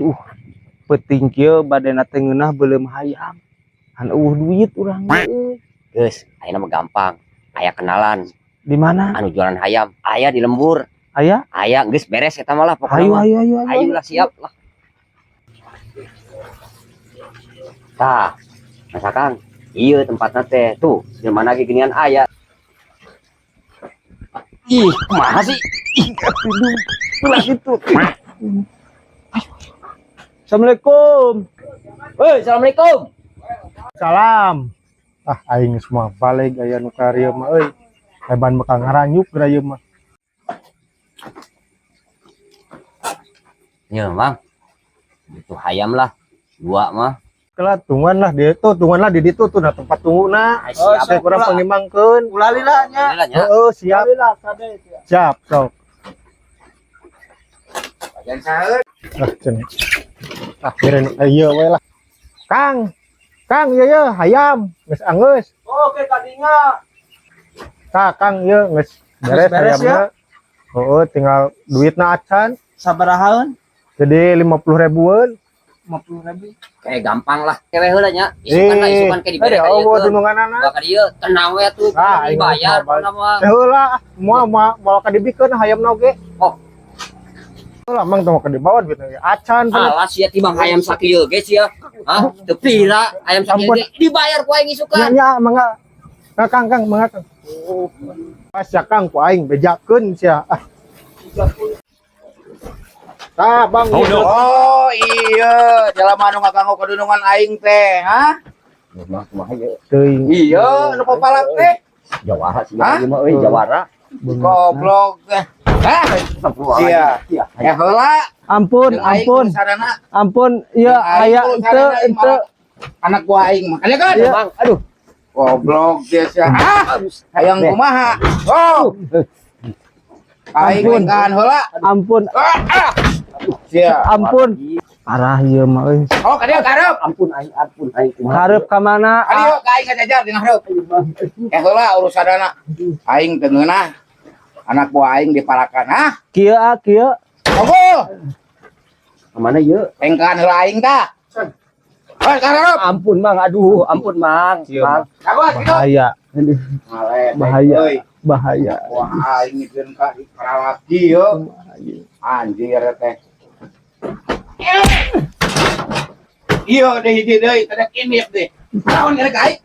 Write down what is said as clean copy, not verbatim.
Tuh, penting kieu badena teh ngeunah belum hayam. Han duit urang euy. Geus, ayeuna mah gampang. Aya kenalan Di mana? anu jualan hayam, aya di lembur. Aya? Aya geus beres eta mah lah pokona Ayo mah. ayo ayo. Ayo lah siap lah. Tah, masakan. Iya tempatna teh. Tuh, di mana ge ginian aya. Ih, kumaha sih? Ih, ulah gitu. Assalamualaikum. Hei, assalamualaikum. Salam. Aing semua balik aya nu kareu mah euy. Leban bakal ngaranyuk geura ieu mah. Ya, Mang. Itu hayam lah. Dua mah. Kelah tungguan lah di itu, tungguan lah di ditu tuh nah tempat tungguna. Siap. Saya kurang pengimangkeun. Ulali lah nya. Alhamdulillah nya. Heeh, siap. Ulali lah kade. Siap, sok. Bagian saeut. Cenah. Keren ieu we lah. Kang. Kang ieu hayam geus anggeus. Oke kadinya. Tah, Kang ieu geus beres Beres hayamna. Heeh, tinggal duitna acan. Sabarahaeun? Jadi 50.000-an. 50.000. Kayak gampang lah. Kewe heula nya. Isukan lah, isukan ke dibere ka Oh, ieu. dununganana. Bakal ieu tenang we tuh. Ah, Dibayar ingat, pokona mah. Heula, moal kadibikeun hayamna oge. Oh. Heula mang tong kadibawan gitu. Acan Alas ya timbang ayam sakieu ge sia. Hah? Teu pira ayam sakieu Ampun. ge dibayar ku aing isukan. nya mangga. Kang, mangga Kang. Oh. Pas ya Kang ku aing bejakeun sia. Tah, Bang. Oh iya, jalan anu ngaganggu kedunungan aing teh, ha? Mah kumaha ieu? Teuing. Iya, nu popalak teh. Jawara sih Hah? ieu mah euy jawara. Goblok teh. Hah? Iya. Ya heula. Ampun, Jeung aing ampun. urusanana, Ampun, ieu Jeung aing aya urusanana ente aing malah anak gua aing mah. Aya kan? Iya. Bang, aduh. Goblok dia sia. Ah, hayang kumaha? Oh. Aing kan heula. Ampun, Sia. ampun. Parah ieu mah euy. Oh, ka dieu karep. Ampun aing kumaha. Karep ka mana? Ka dieu ka aing ngajajar dina hareup. Ya heula urusanana. Aing teu ngeunah. Anak gua aing diparakan, ha? Kieu kieu. Ogo. Kemana ieu? Pengkan heula aing tah. Hei, karep. Ampun Mang, aduh, ampun Mang. Mang. Kagot kitu. Bahaya, Male, Bahaya. euy. bahaya. Wah, aing ngikeun ka perawati yo. Anjir teh. Iya, deh hiji deui, teh kinip deh. Naon gara ka aing?